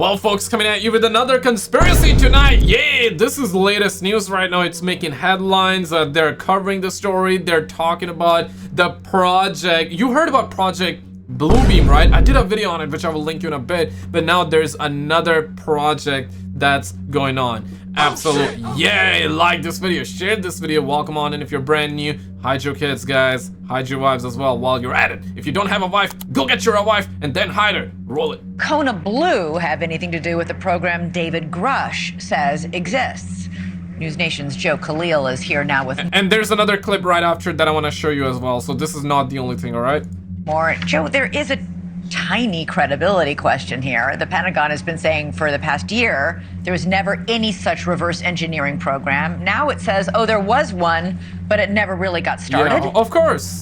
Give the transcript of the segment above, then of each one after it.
Well, folks, coming at you with another conspiracy tonight. Yay! This is the latest news right now. It's making headlines. They're covering the story. They're talking about the project. You heard about Project Bluebeam, right? I did a video on it, which I will link you in a bit. But now there's another project that's going on. Absolutely. Yay! Like this video, share this video, welcome on, and if you're brand new, hide your kids, guys. Hide your wives as well while you're at it. If you don't have a wife, go get your wife and then hide her. Roll it. Kona Blue have anything to do with the program David Grusch says exists. NewsNation's Joe Khalil is here now with and there's another clip right after that I want to show you as well. So this is not the only thing, all right? more. Joe, there is a tiny credibility question here. The Pentagon has been saying for the past year there was never any such reverse engineering program. Now it says, oh, there was one, but it never really got started. Yeah, of course.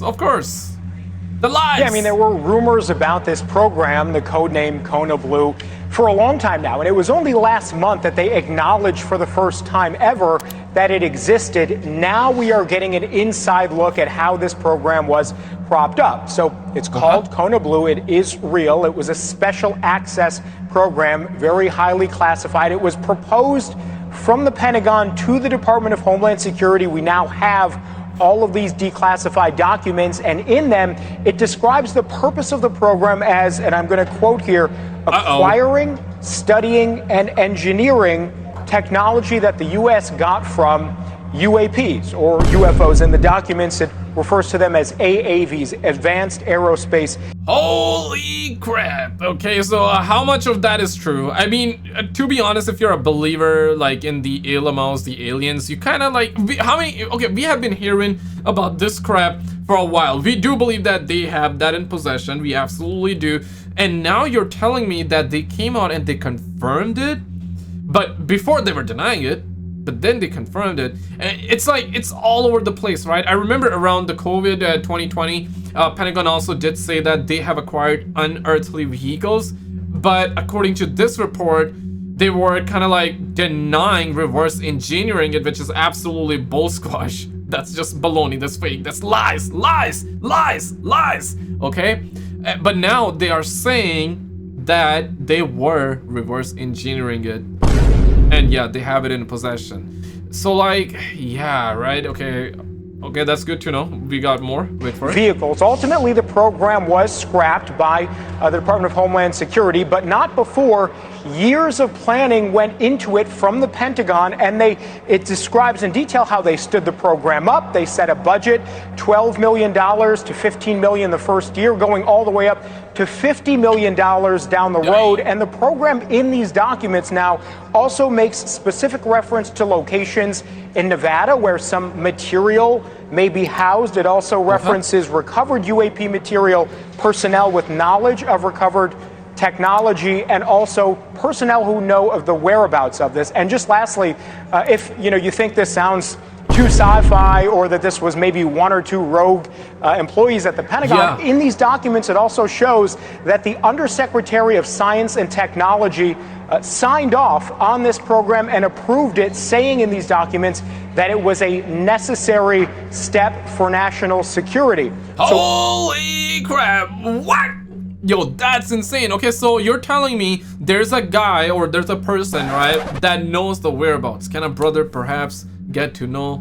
The lies. Yeah, I mean, there were rumors about this program, the codename Kona Blue, for a long time now. And it was only last month that they acknowledged for the first time ever that it existed. Now we are getting an inside look at how this program was propped up. So it's called Kona Blue. It is real. It was a special access program, very highly classified. It was proposed from the Pentagon to the Department of Homeland Security. We now have all of these declassified documents, and in them, it describes the purpose of the program as, and I'm going to quote here, acquiring, studying, and engineering technology that the U.S. got from UAPs, or UFOs. In the documents, it refers to them as AAVs, Advanced Aerospace. Holy crap. Okay, so how much of that is true? I mean, to be honest, if you're a believer like in the Alamos, the aliens, you kind of like, we have been hearing about this crap for a while. We do believe that they have that in possession. We absolutely do. And now you're telling me that they came out and they confirmed it? But before they were denying it, but then they confirmed it. And it's like, it's all over the place, right? I remember around the COVID 2020, Pentagon also did say that they have acquired unearthly vehicles. But according to this report, they were kind of like denying reverse engineering it, which is absolutely bull squash. That's just baloney, that's fake, that's lies, okay? But now they are saying that they were reverse engineering it. And yeah, they have it in possession. So like, yeah, right, okay, that's good to know. We got more, wait for it. Vehicles. Ultimately, the program was scrapped by the Department of Homeland Security, but not before years of planning went into it from the Pentagon, and it describes in detail how they stood the program up. They set a budget, $12 million to $15 million the first year, going all the way up to $50 million down the road. And the program in these documents now also makes specific reference to locations in Nevada where some material may be housed. It also references recovered UAP material, personnel with knowledge of recovered technology, and also personnel who know of the whereabouts of this. And just lastly, if you think this sounds too sci-fi, or that this was maybe one or two rogue employees at the Pentagon, in these documents it also shows that the Undersecretary of Science and Technology signed off on this program and approved it, saying in these documents that it was a necessary step for national security. Holy crap, what? Yo, that's insane. Okay, so you're telling me there's a guy or there's a person, right, that knows the whereabouts. Can a brother perhaps get to know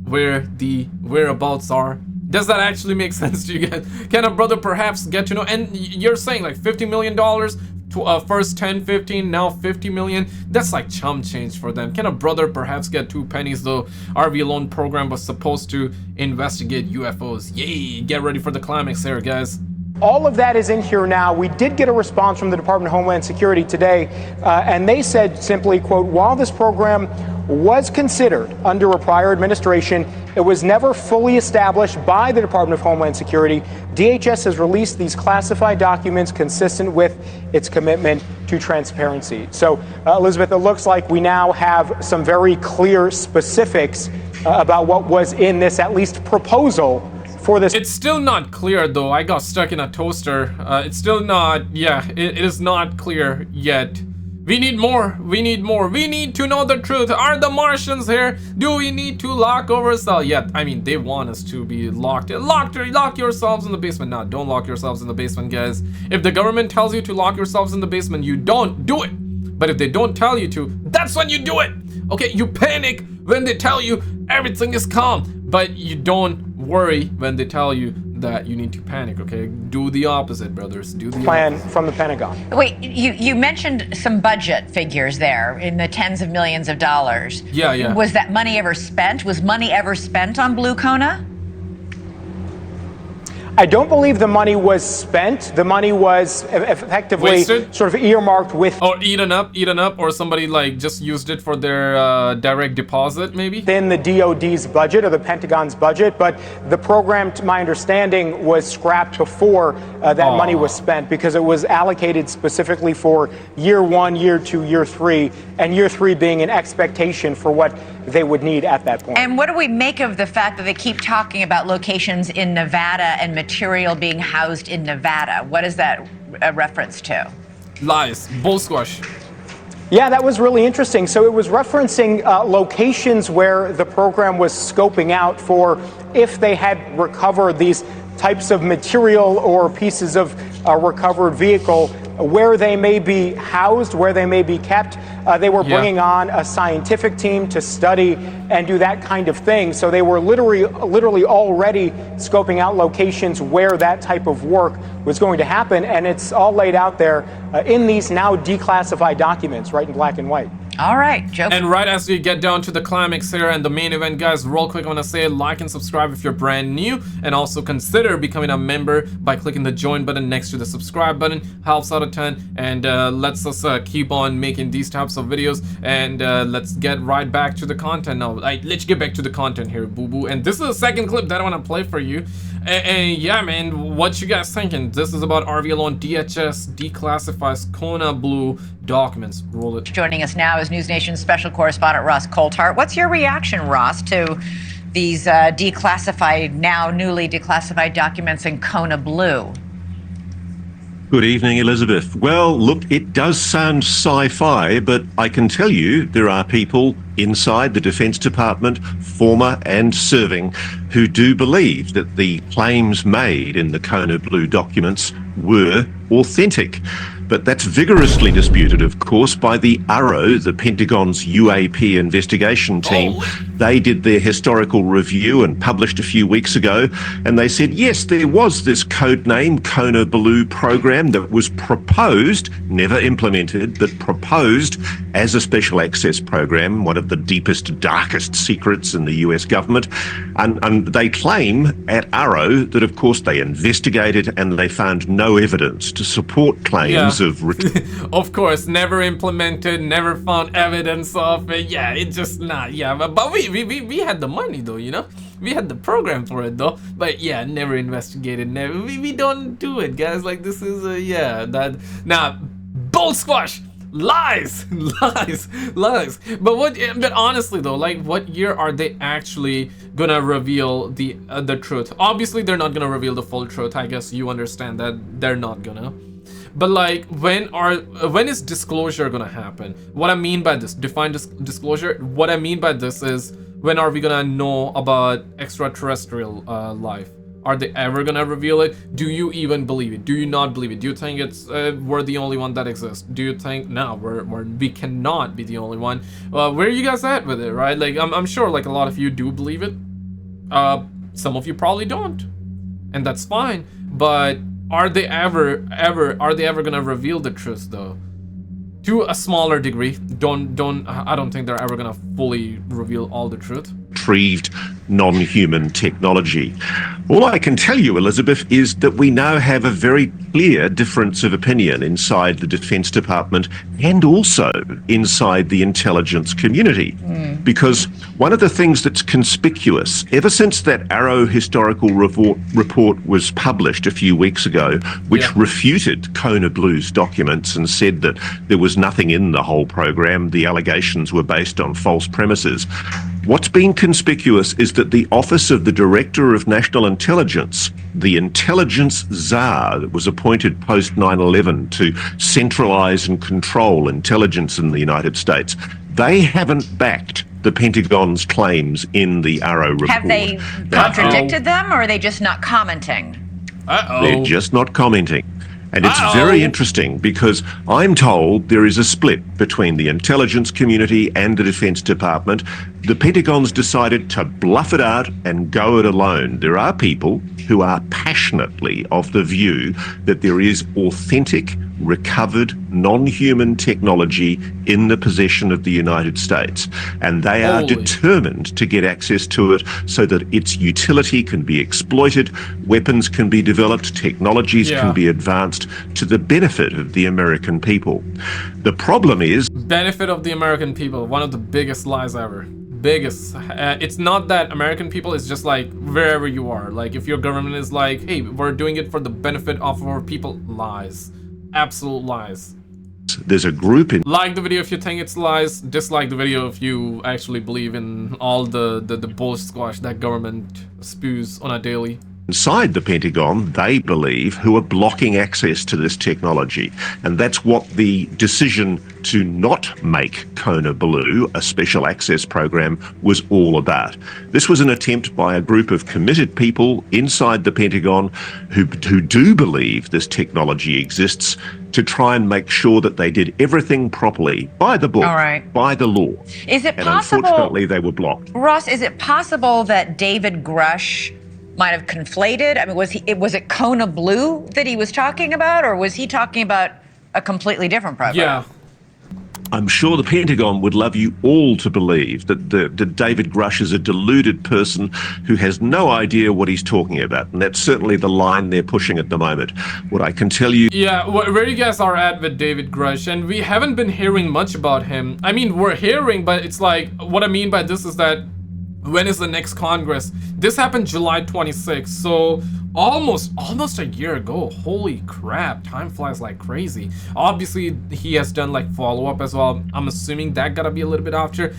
where the whereabouts are? Does that actually make sense to you guys? Can a brother perhaps get to know? And you're saying like $50 million to first 10, 15, now 50 million. That's like chump change for them. Can a brother perhaps get 2 pennies though? RV loan program was supposed to investigate UFOs. Yay, get ready for the climax here, guys. All of that is in here now. We did get a response from the Department of Homeland Security today, and they said simply, quote, while this program was considered under a prior administration, it was never fully established by the Department of Homeland Security. DHS has released these classified documents consistent with its commitment to transparency. So, Elizabeth, it looks like we now have some very clear specifics about what was in this, at least proposal. It's still not clear though. I got stuck in a toaster. It's still not, it is not clear yet. We need more. We need to know the truth. Are the Martians here? Do we need to lock ourselves? Yeah, I mean, they want us to be locked. Lock yourselves in the basement. No, don't lock yourselves in the basement, guys. If the government tells you to lock yourselves in the basement, you don't do it. But if they don't tell you to, that's when you do it. Okay, you panic when they tell you everything is calm, but you don't worry when they tell you that you need to panic. Okay, do the opposite, brothers. Do the plan opposite. from the Pentagon. Wait, you mentioned some budget figures there in the tens of millions of dollars. Yeah. Was that money ever spent? Was money ever spent on Blue Kona? I don't believe the money was spent. The money was effectively Wasted? sort of earmarked with Or eaten up, or somebody like just used it for their direct deposit, maybe? within the DoD's budget or the Pentagon's budget, but the program, to my understanding, was scrapped before that money was spent because it was allocated specifically for year 1, year 2, year 3, and year 3 being an expectation for what they would need at that point. And what do we make of the fact that they keep talking about locations in Nevada and material being housed in Nevada? What is that a reference to? Lies. Bull squash. Yeah, that was really interesting. So it was referencing locations where the program was scoping out for if they had recovered these types of material or pieces of recovered vehicle, where they may be housed, where they may be kept. They were bringing on a scientific team to study and do that kind of thing. So they were literally already scoping out locations where that type of work was going to happen. And it's all laid out there in these now declassified documents, right in black and white. All right, Joe. And right as we get down to the climax here and the main event, guys, real quick, I want to say like and subscribe if you're brand new, and also consider becoming a member by clicking the join button next to the subscribe button. Helps out a ton and lets us keep on making these types of videos. And let's get right back to the content now. Let's get back to the content here, boo-boo. And this is the second clip that I want to play for you. And yeah, man, what you guys thinking? This is about RV Alone DHS declassifies Kona Blue documents. Roll it. Joining us now is NewsNation special correspondent Ross Coulthart. What's your reaction, Ross, to these declassified, now newly declassified documents in Kona Blue? Good evening, Elizabeth. Well, look, it does sound sci-fi, but I can tell you there are people inside the Defense Department, former and serving, who do believe that the claims made in the Kona Blue documents were authentic. But that's vigorously disputed, of course, by the ARROW, the Pentagon's UAP investigation team. They did their historical review and published a few weeks ago, and they said, yes, there was this codename Kona Blue program that was proposed, never implemented, but proposed as a special access program, one of the deepest, darkest secrets in the US government. And they claim at ARROW that, of course, they investigated and they found no evidence to support claims of course, never implemented, never found evidence of it. Yeah, it just not. Yeah, but we had the money though, you know. We had the program for it though. But yeah, never investigated. Never. We don't do it, guys. Like this is bull squash. Lies. But honestly though, like, what year are they actually gonna reveal the truth? Obviously, they're not gonna reveal the full truth. I guess you understand that they're not gonna. But like, when is disclosure gonna happen? What I mean by this, define disclosure. What I mean by this is, when are we gonna know about extraterrestrial life? Are they ever gonna reveal it? Do you even believe it? Do you not believe it? Do you think it's we're the only one that exists? Do you think no, we cannot be the only one? Where are you guys at with it, right? Like, I'm sure like a lot of you do believe it. Some of you probably don't, and that's fine. But are they ever gonna reveal the truth though? To a smaller degree. I don't think they're ever gonna fully reveal all the truth. Retrieved non-human technology. All I can tell you, Elizabeth, is that we now have a very clear difference of opinion inside the Defense Department and also inside the intelligence community. Because one of the things that's conspicuous, ever since that ARROW historical report was published a few weeks ago, which refuted Kona Blue's documents and said that there was nothing in the whole program, the allegations were based on false premises. What's been conspicuous is that the Office of the Director of National Intelligence, the intelligence czar that was appointed post 9/11 to centralize and control intelligence in the United States, they haven't backed the Pentagon's claims in the ARROW report. Have they contradicted them, or are they just not commenting? They're just not commenting. And it's very interesting because I'm told there is a split between the intelligence community and the Defense Department. The Pentagon's decided to bluff it out and go it alone. There are people who are passionately of the view that there is authentic, recovered, non-human technology in the possession of the United States. And they are determined to get access to it so that its utility can be exploited, weapons can be developed, technologies can be advanced to the benefit of the American people. The problem is... Benefit of the American people, one of the biggest lies ever. Biggest. It's not that American people, is just like wherever you are. Like if your government is like, hey, we're doing it for the benefit of our people, lies. Absolute lies. There's a group in... Like the video if you think it's lies, dislike the video if you actually believe in all the bull squash that government spews on a daily. Inside the Pentagon, they believe, who are blocking access to this technology. And that's what the decision to not make Kona Blue a special access program was all about. This was an attempt by a group of committed people inside the Pentagon who do believe this technology exists, to try and make sure that they did everything properly, by the book, by the law. Is it and possible... unfortunately, they were blocked. Ross, is it possible that David Grusch might have conflated? I mean, was it Kona Blue that he was talking about, or was he talking about a completely different program? Yeah. I'm sure the Pentagon would love you all to believe that David Grusch is a deluded person who has no idea what he's talking about. And that's certainly the line they're pushing at the moment. What I can tell you... Yeah, where you guys are at with David Grusch, and we haven't been hearing much about him. I mean, we're hearing, but it's like, what I mean by this is that when is the next Congress? This happened July 26th, so almost a year ago. Holy crap, time flies like crazy. Obviously, he has done like follow-up as well. I'm assuming that gotta be a little bit after.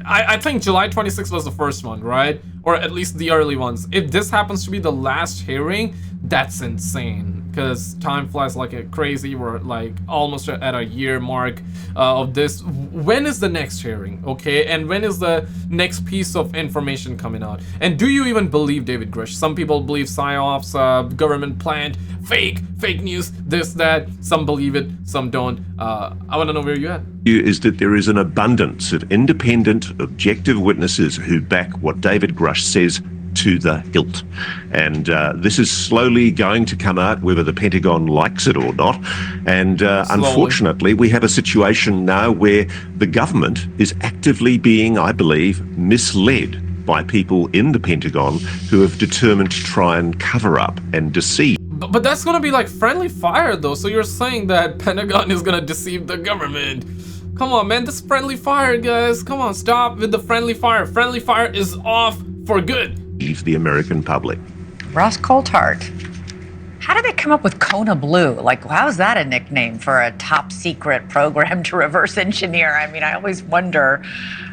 I think July 26th was the first one, right? Or at least the early ones. If this happens to be the last hearing, that's insane. Because time flies like crazy. We're like almost at a year mark of this. When is the next hearing? Okay, and when is the next piece of information coming out? And do you even believe David Grusch? Some people believe psyops, government planned, fake news, this, that. Some believe it, some don't. I want to know where you're at. Is that there is an abundance of independent, objective witnesses who back what David Grusch says to the hilt. And this is slowly going to come out, whether the Pentagon likes it or not. And unfortunately, we have a situation now where the government is actively being, I believe, misled by people in the Pentagon who have determined to try and cover up and deceive. But that's gonna be like friendly fire though, so you're saying that Pentagon is gonna deceive the government. Come on, man, this friendly fire, guys. Come on, stop with the friendly fire. Friendly fire is off for good. The American public. Ross Coulthart, how did they come up with Kona Blue? Like, how's that a nickname for a top secret program to reverse engineer? I mean, I always wonder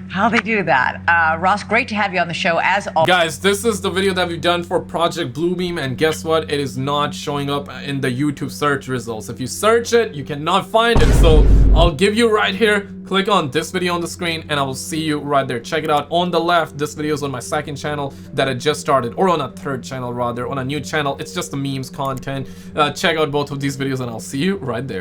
how they do that. Ross, great to have you on the show as always. Guys, this is the video that we've done for Project Bluebeam, and guess what? It is not showing up in the YouTube search results. If you search it, you cannot find it. So I'll give you right here. Click on this video on the screen and I will see you right there. Check it out on the left. This video is on my second channel that I just started, or on a third channel rather, on a new channel. It's just the memes content. Check out both of these videos and I'll see you right there.